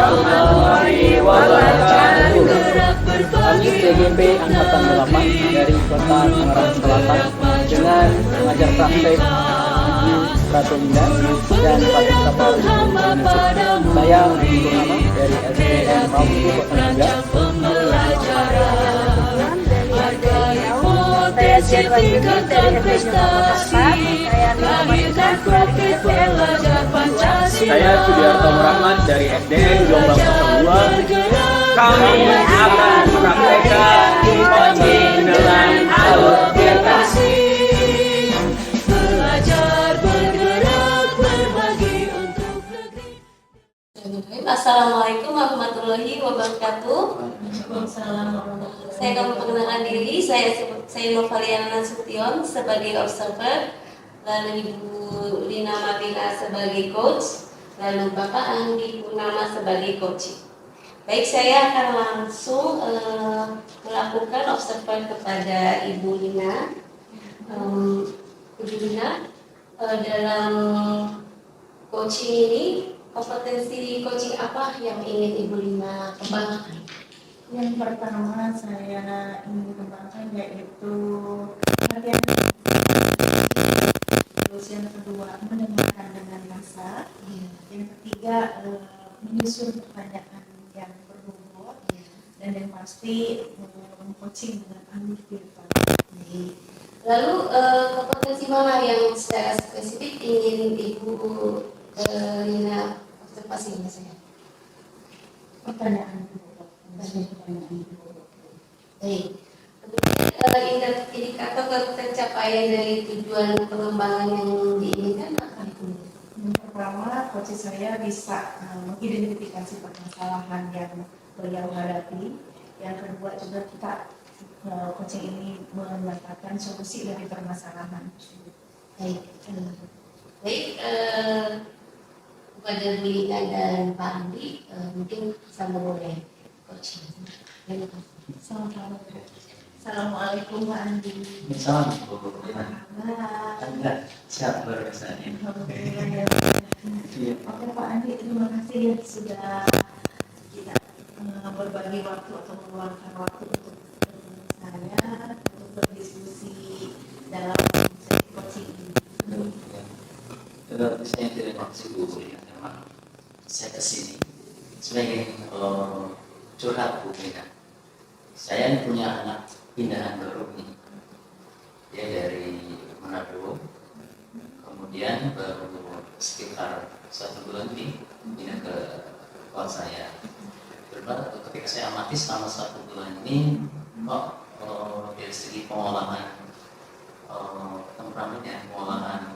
warahmatullahi wabarakatuh. Kami TGP Angkatan 8 dari Kota Tangerang Selatan dengan mengajar praktek Ibu Ratu Indah dan Pak Kapal saya Ibu Hana dari SDN Rambu Kota Saya Sudiarto Rahmat dari SDN Jombang 02. Kami akan mempraktekkan coaching dengan alur orientasi. Belajar, bergerak, berbagi untuk negeri. Assalamualaikum warahmatullahi wabarakatuh. Saya akan memperkenalkan diri. Saya Novaliana Nasution sebagai observer, lalu Ibu Lina Marina sebagai coach, lalu Bapak Andi Purnama sebagai coach. Baik, saya akan langsung melakukan observer kepada Ibu Lina. Ibu Lina, dalam coaching ini, kompetensi coaching apa yang ingin Ibu Lina kembangkan? Yang pertama saya ingin kembangkan yaitu latihan. Terus yang kedua mendengarkan dengan masa. Yang ketiga menyusun pertanyaan yang berbobot. Dan yang pasti coaching dengan alur virtual. Lalu kompetensi mana yang secara spesifik ingin Ibu Lina observasi ini saya? Pertanyaan. Baik. Indikator pencapaian dari tujuan pengembangan yang diinginkan apa itu? Yang pertama, coach saya bisa mengidentifikasi permasalahan yang beliau hadapi. Yang kedua juga kita coaching ini mendapatkan solusi dari permasalahan. Baik, kepada Bu Lina dan Pak Andi mungkin bisa memulai coaching. Assalamualaikum Pak Andi. Assalamualaikum. Nah, Anda siap berkesannya? Oke Pak Andi, terima kasih ya sudah kita berbagi waktu atau meluangkan waktu untuk saya untuk berdiskusi dalam sesi coaching ini. Saya tidak maksud Bu ya, memang saya kesini sebagai curhat Bu ya. Saya punya anak pindahan baru nih, dia dari Manado, kemudian baru sekitar 1 bulan ini pindah ke kota saya. Ketika saya amati selama 1 bulan ini, dari segi pengolahan temperamentnya, pengolahan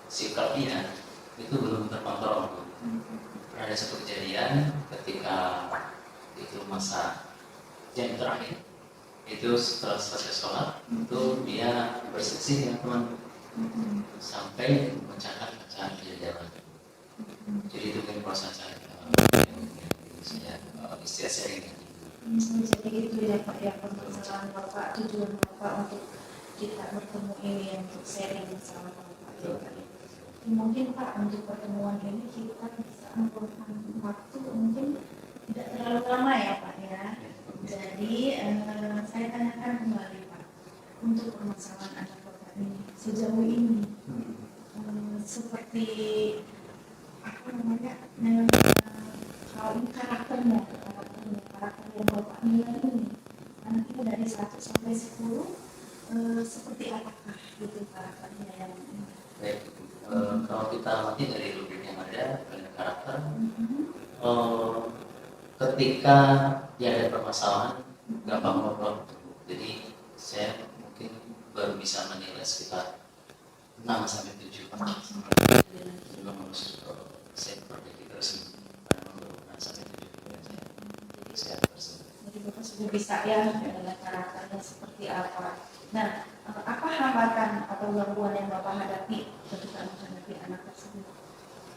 sikapnya itu belum terkontrol. Ada satu kejadian ketika itu masa jam terakhir, itu setelah selesai sholat itu dia berselisih dengan teman sampai memecahkan kaca di jalan. Jadi itu kan proses saya istilah sharing. Jadi itu ya Pak ya, permasalahan Bapak, tujuan Bapak untuk kita bertemu ini untuk sharing bersama Bapak ya. Mungkin Pak untuk pertemuan ini kita bisa meluangkan waktu mungkin tidak terlalu lama ya Pak ya. Jadi saya tanyakan kembali Pak, untuk permasalahan anak Bapak ini sejauh ini seperti apa namanya hal ini karakter yang Bapak nilai ini, anak itu dari 1 sampai 10 seperti apakah gitu karakternya yang Baik, kalau kita amati dari rubrik yang ada karakter, ketika dia ada permasalahan gampang ngobrol. Jadi saya mungkin baru bisa menilai sekitar 6 sampai 7 belum harus saya perbaiki terus baru 6 sampai 7 saya tersebut. jadi Bapak sudah bisa ya adalah karakternya seperti apa. Nah, apa hambatan atau gangguan yang Bapak hadapi ketika menghadapi anak tersebut?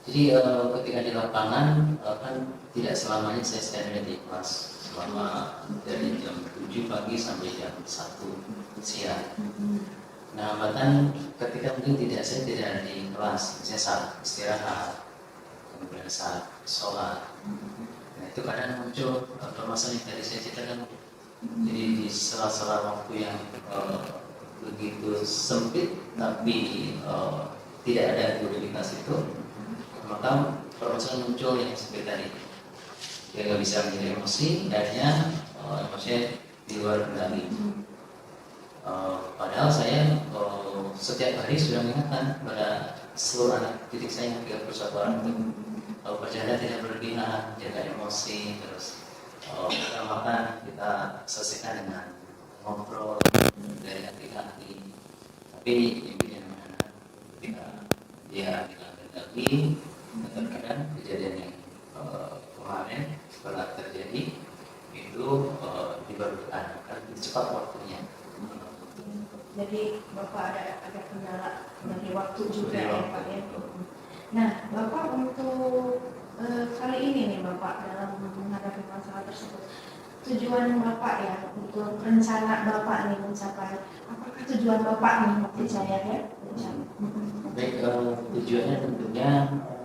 Jadi ketika di lapangan kan tidak selamanya saya stand di kelas selama dari jam 7 pagi sampai jam 1 siang. Nah, hambatan ketika mungkin saya tidak ada di kelas, saya saat istirahat. kemudian saat sholat. Nah, itu kadang muncul permasalahan yang tadi saya ceritakan. Jadi di sela-sela waktu yang begitu sempit tapi tidak ada rutinitas itu, maka permasalahan muncul yang seperti tadi. Dia nggak bisa menjadi emosi, akhirnya emosinya di luar kendali. Padahal saya setiap hari sudah mengingatkan pada seluruh anak didik saya yang 31 orang itu, berjalan tidak berlebihan, jaga emosi, terus makan kita selesaikan dengan ngobrol dari hati ke hati. Tapi intinya mana ketika dia kendali, terkadang kejadian yang kemarin pernah terjadi itu diperlukan cepat waktunya. Jadi Bapak ada kendala dari waktu juga ya Pak ya. Nah Bapak untuk kali ini nih Bapak dalam menghadapi masalah tersebut, tujuan Bapak ya untuk rencana Bapak nih mencapai, apakah tujuan Bapak nih maksud saya ya? Baik, tujuannya tentunya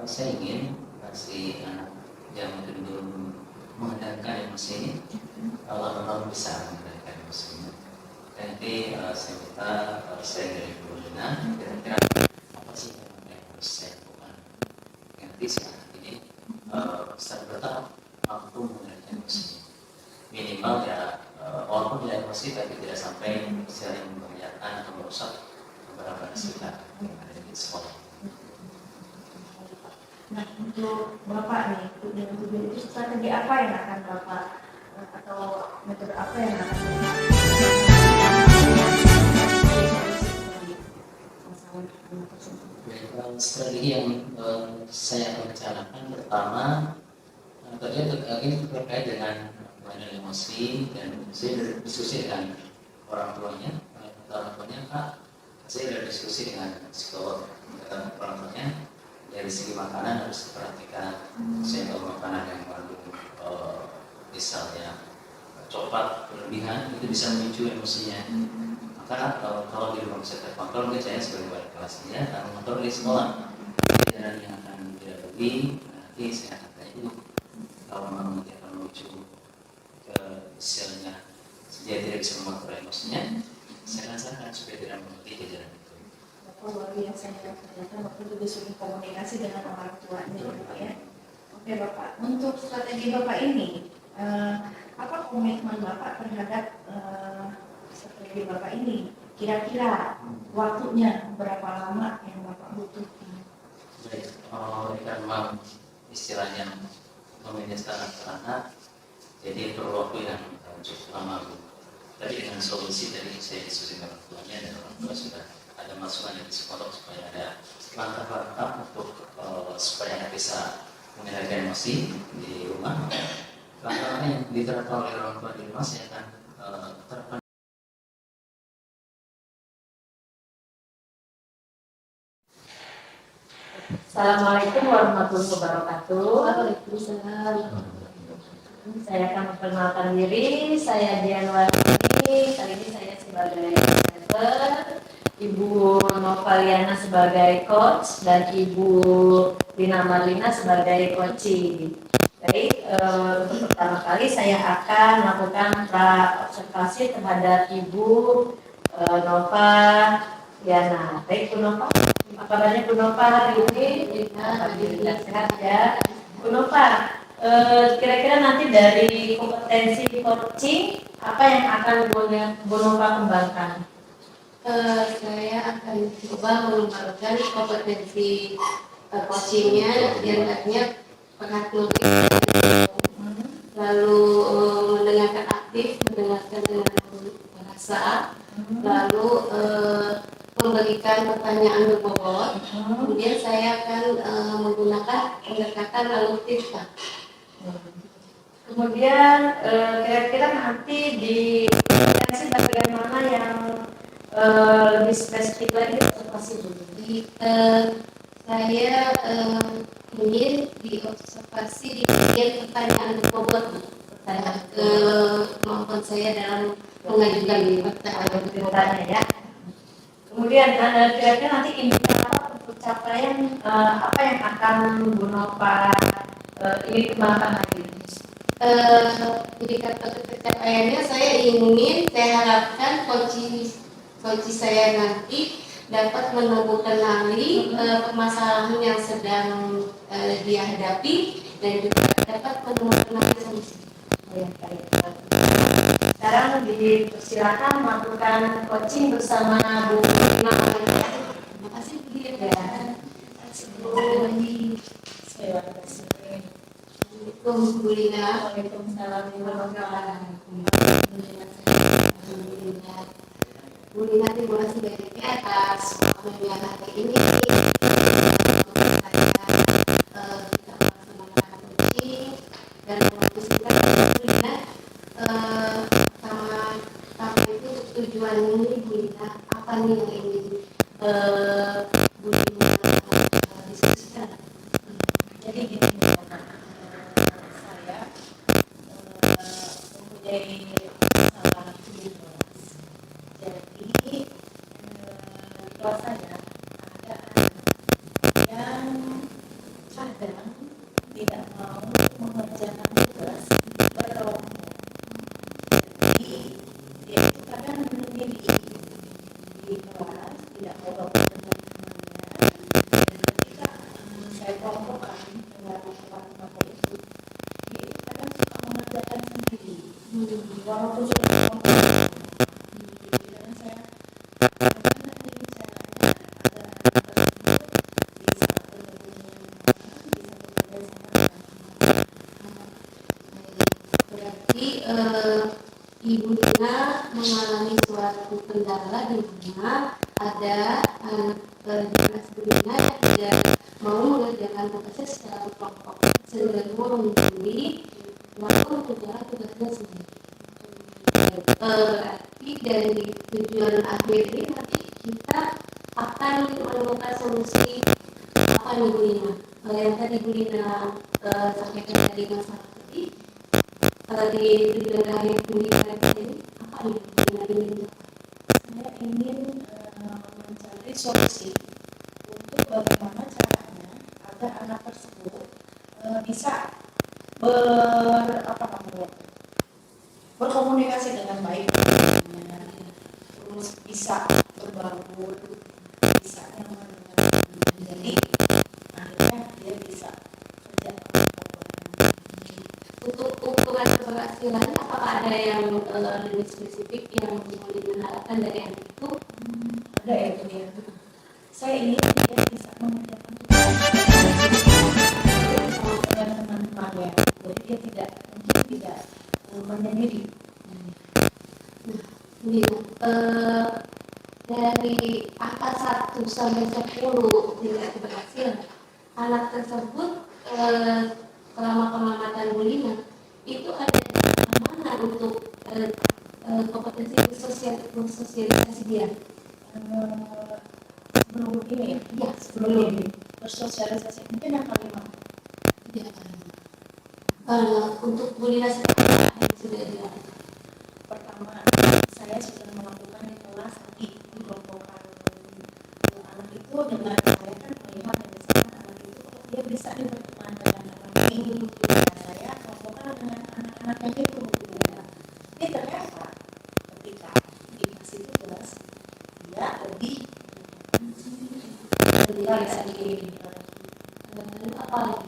saya ingin si anak yang belum mengendalikan emosi ini lama-lama bisa mengendalikan emosinya. Nanti saya minta saya dari Bu Lina kira-kira apa sih yang harus saya lakukan nanti si anak ini secara bertahap mampu mengendalikan emosinya. Minimal ya walaupun dia emosi tapi tidak sampai saling membahayakan atau merusak beberapa sekitar yang ada di sekolah. Nah untuk Bapak nih, dengan tujuan itu strategi apa yang akan Bapak atau metode apa yang akan Bapak strategi yang saya akan rencanakan pertama terkait dengan mengendalikan emosi, dan saya diskusi dengan orang tuanya. Kak, saya sudah diskusi dengan psikolog, orang tuanya dari segi makanan harus diperhatikan. Saya tahu makanan yang mengandung misalnya coklat berlebihan itu bisa memicu emosinya. Maka kalau di rumah bisa terkontrol, saya sebagai wali kelas dia akan mengontrol di sekolah. Dan yang akan tidak pergi, nanti saya akan tanya dulu. Kalau memang nanti akan menuju ke misalnya dia tidak bisa mengontrol emosinya, saya rasakan supaya tidak mengerti jajaran itu. Bapak luar biasa ya, ternyata Bapak juga sudah komunikasi dengan orang tuanya Bapak ya. Oke Bapak, untuk strategi Bapak ini, apa komitmen Bapak terhadap strategi Bapak ini? Kira-kira waktunya berapa lama yang Bapak butuhkan? Baik, kan memang istilahnya memanage anak-anak, jadi perlu waktu yang cukup lama. Tapi dengan solusi tadi saya diskusi dengan orang tuanya, dan orang tua sudah ada masukan dari psikolog supaya ada langkah-langkah untuk supaya anak bisa mengendalikan emosi di rumah. Langkah yang diterapkan oleh orang tua di rumah saya akan terapkan. Assalamualaikum warahmatullahi wabarakatuh. Waalaikumsalam. Saya akan memperkenalkan diri. Saya Dian Wardani. Kali ini saya sebagai trainer, Ibu Novaliana sebagai coach, dan Ibu Lina Marlina sebagai coaching. Baik, untuk pertama kali saya akan melakukan observasi terhadap Ibu Nova Yana. Baik, Bu Nova. Apa kabarnya Bu Nova hari ini? Alhamdulillah sehat ya. Bu Nova, kira-kira nanti dari kompetensi coaching apa yang akan Bu Nova kembangkan? Saya akan coba mengembangkan kompetensi coachingnya, diantaranya perhatian, lalu mendengarkan aktif, mendengarkan dengan bahasa, lalu memberikan pertanyaan berbobot. Kemudian saya akan menggunakan pendekatan aluktif. Kemudian kira-kira nanti di kompetensi bagian mana yang lebih spesifik lagi observasi dulu? Saya ingin diobservasi di bagian pertanyaan berbobot, kemampuan saya dalam mengajukan pertanyaan ya. Kemudian kira-kira nanti indikator untuk capaian apa yang akan Bu Nova ingin kembangkan lagi? Jadi pencapaiannya saya harapkan coach saya nanti dapat menemukan permasalahan yang sedang dihadapi dan juga dapat menemukan solusi. Baik. Sekarang dipersilakan melakukan coaching bersama Bu Rina. Terima kasih Bu Rina. Assalamualaikum Bu Rina. Waalaikumsalam warahmatullahi Alhamdulillah. Bu Rina, terima kasih banyak atas waktunya hari ini. Kita melaksanakan coaching dan waktu singkat Bu Rina. Sama itu tujuan ini Bu Rina, apa nih yang ingin Bu Rina diskusikan? Jadi gini, saya mempunyai masalah di kelas. Jadi di kelas saya ada anak yang kadang tidak mau mengerjakan tugas berkelompok. Jadi dia itu kadang menyendiri di kelas, tidak mau bertemu temannya. Dan ketika saya kelompokkan dengan kelompok itu, dia itu kadang suka mengerjakan sendiri. Walaupun sudah kelompok, kadang saya bagaimana ini caranya agar anak tersebut bisa bertemu dengan teman, bisa bekerja sama dengan teman. Berarti Ibu Rina mengalami suatu kendala di mana ada anak Bu Rina yang tidak mau mengerjakan tugasnya secara berkelompok, cenderung menyendiri, walaupun mengerjakan tugasnya sendiri. Berarti dari tujuan akhir ini nanti kita akan menemukan solusi apa nih Bu Rina? Yang tadi Bu Rina sampaikan tadi masalah tadi. Di tujuan akhir Bu Rina ini apa nih Bu Rina ingin? Saya ingin mencari solusi untuk bagaimana caranya agar anak tersebut bisa berkomunikasi dengan baik, terus bisa berbaur, bisa nyaman dengan teman. Jadi akhirnya dia bisa kerja kelompok. Untuk ukuran keberhasilannya apakah ada yang lebih spesifik yang boleh diharapkan dari anak itu? Ada ya Bu ya. Saya ingin dia bisa mengerjakan tugas dengan teman-temannya. Jadi dia tidak menyendiri. Dari angka 1 sampai 10 tingkat keberhasilan anak tersebut selama pengamatan Bu Rina itu ada di mana untuk kompetensi sosialisasi dia? Sebelum ini Ya, sebelum bersosialisasi mungkin yang kelima. Untuk Bu Rina sendiri apa yang sudah dilakukan? Pertama, saya sudah melakukan di kelas tadi kelompokkan anak itu dengan saya kan melihat yang misalkan anak itu dia bisa berteman dengan anak ini. Saya kelompokkan dengan anak-anak yang itu. Ini ternyata ketika dikasih tugas dia lebih bisa dikirim Apa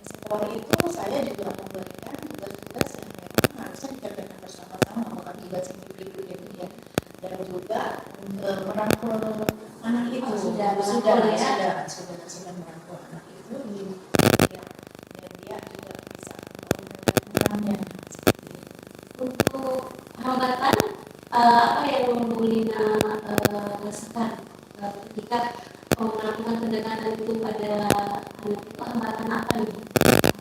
setelah itu saya juga memberikan tugas-tugas yang memang harusnya dikerjakan bersama-sama, bukan tugas individu ya, dan juga merangkul anak itu sudah merangkul anak itu ya, dan dia juga bisa membangunnya seperti itu. untuk hambatan apa yang Bu Rina rasakan ketika melakukan pendekatan itu pada anak itu, hambatan apa nih?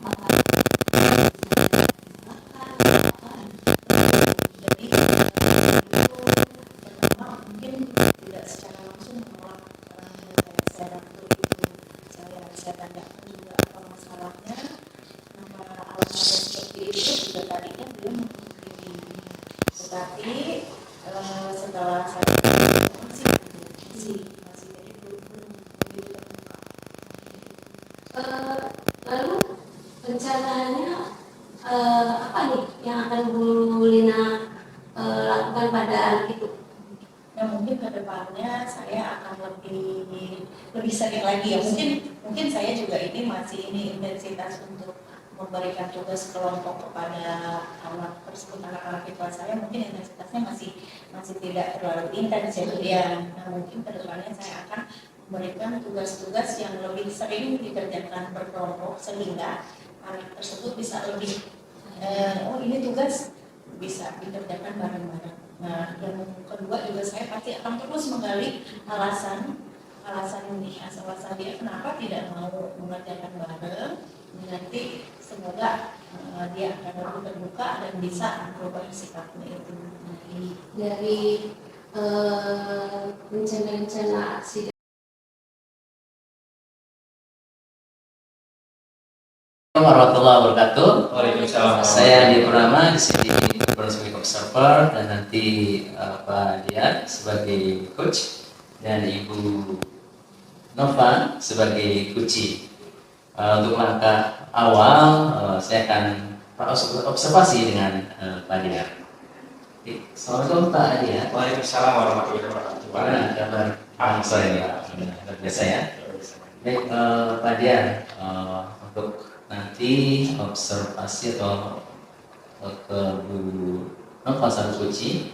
Apakah Jadi itu pertama mungkin tidak secara langsung menolak saya rangkul itu, saya tanyakan juga apa masalahnya, kenapa alasannya seperti itu, juga tadinya beliau mengikuti, tetapi setelah saya masih Dan mungkin ke depannya saya akan lebih sering lagi ya. Mungkin saya juga ini masih intensitas untuk memberikan tugas kelompok kepada anak tersebut, anak-anak di kelas saya mungkin intensitasnya masih tidak terlalu intens ya. Nah, mungkin ke depannya saya akan memberikan tugas-tugas yang lebih sering dikerjakan berkelompok sehingga anak tersebut bisa lebih oh ini tugas bisa dikerjakan bareng-bareng. Nah, yang kedua juga saya pasti akan terus menggali alasan dia kenapa tidak mau mengerjakan bareng. Nanti semoga dia akan lebih terbuka dan bisa merubah sikapnya itu. Dari rencana-rencana aksi. Assalamualaikum warahmatullahi wabarakatuh. Waalaikumsalam. Saya Andi Purnama di sini berperan sebagai observer dan nanti Pak Dian sebagai coach dan Ibu Nova sebagai coach. Untuk langkah awal saya akan observasi dengan Pak Dian. Assalamualaikum Pak Dian. Waalaikumsalam warahmatullahi wabarakatuh. Bagaimana kabar? Sore ya, luar biasa ya. Baik Pak Dian, untuk nanti observasi atau ke Bu Nova Saru Suci,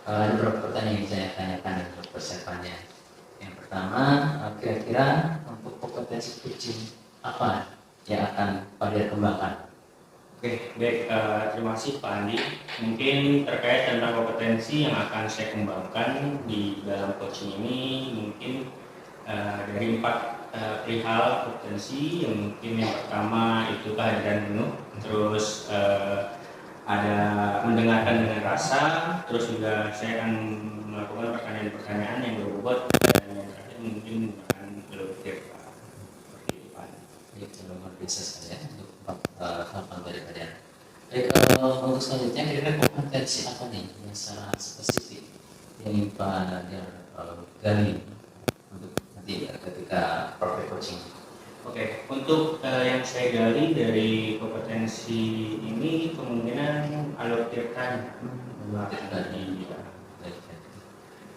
ada beberapa pertanyaan yang saya tanyakan untuk persiapannya. Yang pertama, kira-kira untuk kompetensi coaching apa yang akan Pak Dian kembangkan? Oke, baik. Terima kasih Pak Andi. Mungkin terkait tentang kompetensi yang akan saya kembangkan di dalam coaching ini, mungkin dari 4 perihal kompetensi. Yang mungkin yang pertama itu kehadiran penuh, terus ada mendengarkan dengan rasa, terus juga saya akan melakukan pertanyaan-pertanyaan yang berbobot, dan yang terakhir mungkin akan lebih seperti itu Pak. Itu luar biasa saya untuk hal dari Pak Dian. Baik, untuk selanjutnya kira-kira kompetensi apa nih yang secara spesifik yang ingin Pak Dian gali untuk nanti ketika perfect coaching? Oke, untuk yang saya gali dari kompetensi ini kemungkinan alur tirtanya.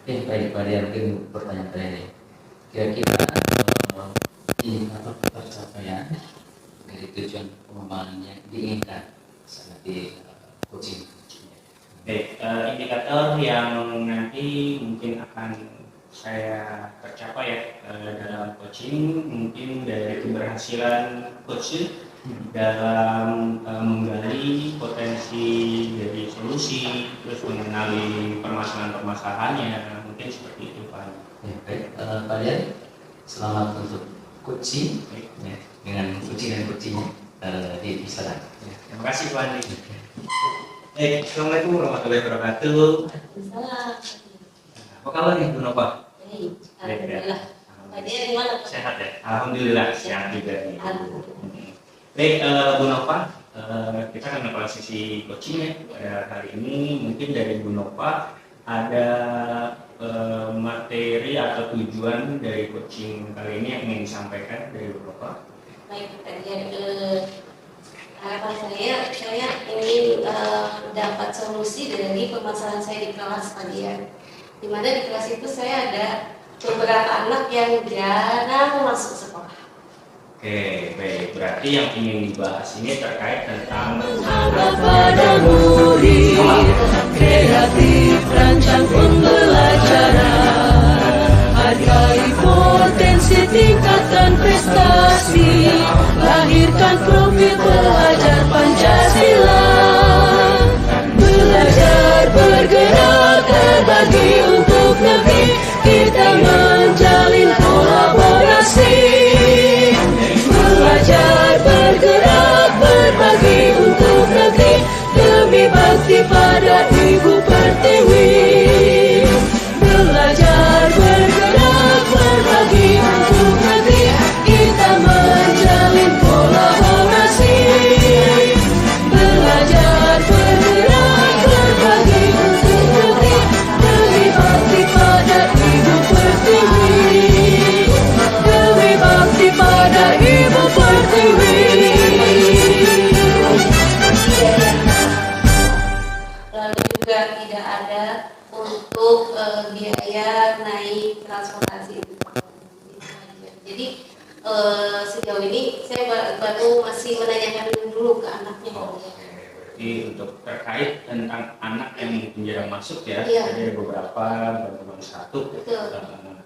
Baik Pak Dian, mungkin pertanyaan saya ini kira-kira indikator pencapaian dari tujuan pengembangan yang diinginkan saat di coaching. Baik, indikator yang nanti mungkin akan saya tercapai ya dalam coaching, mungkin dari keberhasilan coach dalam menggali potensi dari solusi, terus mengenali permasalahan-permasalahannya, mungkin seperti itu Pak. Ya, baik, Pak Dian, selamat untuk coaching ya, dengan coaching dan coachingnya di sana. Ya. Terima kasih Pak Andi. Assalamualaikum warahmatullahi wabarakatuh. Salam. Apa kabar nih Bu Nova? Baik, alhamdulillah. Pak Dian gimana? Sehat ya? Alhamdulillah sehat juga nih. Alhamdulillah. Baik, Bu Nova, kita akan melakukan sesi coaching ya pada hari ini. Mungkin dari Bu Nova ada materi atau tujuan dari coaching kali ini yang ingin disampaikan dari Bu Nova. Baik, Pak Dian, harapan saya ingin dapat solusi dari permasalahan saya di kelas Pak Dian. Di mana di kelas itu saya ada beberapa anak yang jarang masuk sekolah. Oke, baik. Berarti yang ingin dibahas ini terkait tentang Pada murid kreatif rancang pembelajaran, hargai potensi tingkatkan prestasi, lahirkan profil pelajar Pancasila. Belajar bergerak berbagi untuk negeri, kita menjalin kolaborasi. Belajar bergerak berbagi untuk negeri, demi bakti pada Ibu Pertiwi. biaya naik transportasi itu. Jadi sejauh ini saya baru masih menanyakan dulu ke anaknya. Berarti untuk terkait tentang anak yang mungkin jarang masuk ya, Iya. ada beberapa bantuan satu. Betul.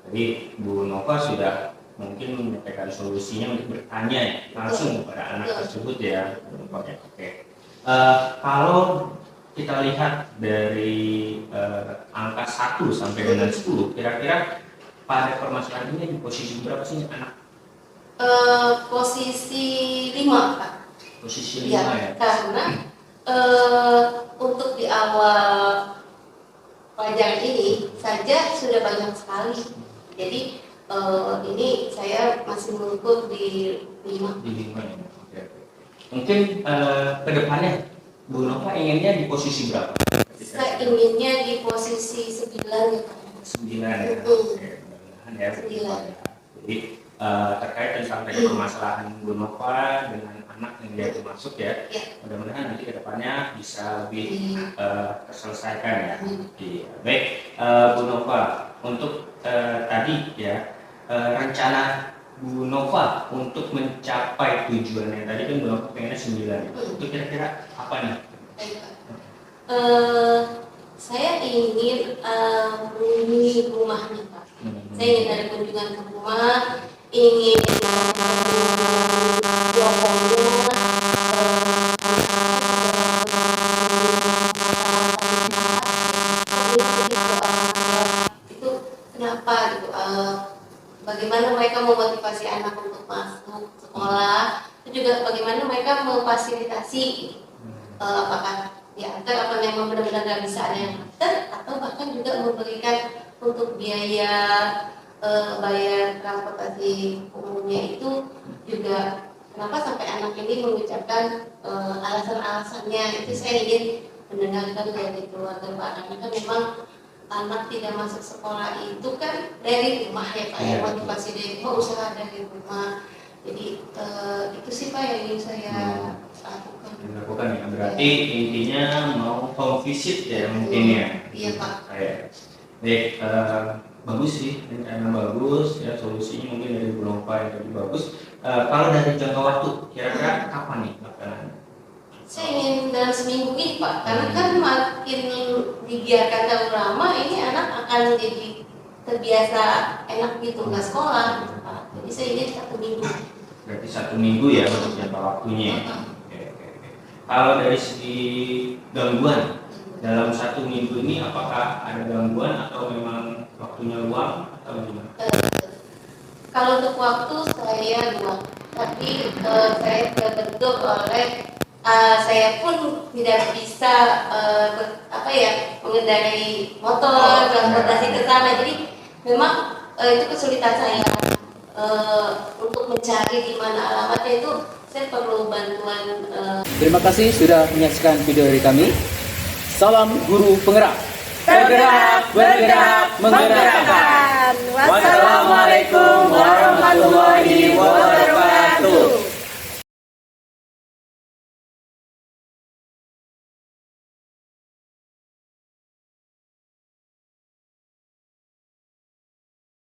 Tadi Bu Nova sudah mungkin menyampaikan solusinya untuk bertanya ya, langsung kepada anak Betul. tersebut ya. Oke. Kalau kita lihat dari angka 1 sampai dengan 10, kira-kira pada permasalahan ini di posisi berapa sih anak? Posisi 5, Pak. Posisi 5 Ya, ya? karena untuk di awal pelajaran ini saja sudah banyak sekali. Jadi ini saya masih mengukur di 5. Di 5 ya. Oke. Mungkin kedepannya Bu Nova inginnya di posisi berapa? Saya inginnya di posisi 9 ya, Pak. 9 ya. Mm-mm. Oke, mudah-mudahan ya. 9. Jadi terkait tentang permasalahan Bu Nova dengan anak yang dia masuk ya, Ya. mudah-mudahan nanti kedepannya bisa lebih Iya. terselesaikan ya. Hmm. Iya. Baik, Bu Nova, untuk tadi ya rencana Bu Nova untuk mencapai tujuannya tadi kan Bu Nova pengennya 9. Itu kira-kira apa nih? Baik, Pak. Saya ingin mengunjungi rumahnya, Pak. Saya ingin ada kunjungan ke rumah, ingin itu kenapa gitu? Bagaimana mereka memotivasi anak untuk masuk sekolah? Itu juga bagaimana mereka memfasilitasi apakah diantar apa memang benar-benar nggak bisa ada yang antar, atau bahkan juga memberikan untuk biaya bayar transportasi umumnya itu juga kenapa sampai anak ini mengucapkan alasan-alasannya. Itu saya ingin mendengarkan dari keluarga Pak, karena kan memang anak tidak masuk sekolah itu kan dari rumah ya Pak, ya, motivasi dari rumah, usaha dari rumah. Jadi itu sih Pak yang ingin saya lakukan. Dilakukan ya, berarti intinya mau home visit ya mungkin ya. Iya Pak. Baik, bagus sih, rencana bagus ya, solusinya mungkin dari Bu Nova yang lebih bagus. Kalau dari jangka waktu, kira-kira kapan nih bakalan? Saya ingin dalam seminggu ini Pak, karena kan makin dibiarkan terlalu lama, ini anak akan jadi terbiasa enak gitu nggak sekolah gitu Pak. Jadi saya ingin 1 minggu. Berarti 1 minggu ya untuk jangka waktunya. Oke. Kalau dari segi gangguan, dalam 1 minggu ini apakah ada gangguan atau memang waktunya luang atau gimana? Kalau untuk waktu saya luang, tapi saya terbentuk oleh saya pun tidak bisa mengendarai motor, transportasi ke sana. Jadi memang itu kesulitan saya untuk mencari di mana alamatnya, itu saya perlu bantuan. Terima kasih sudah menyaksikan video dari kami. Salam guru penggerak. Bergerak, bergerak, menggerakkan.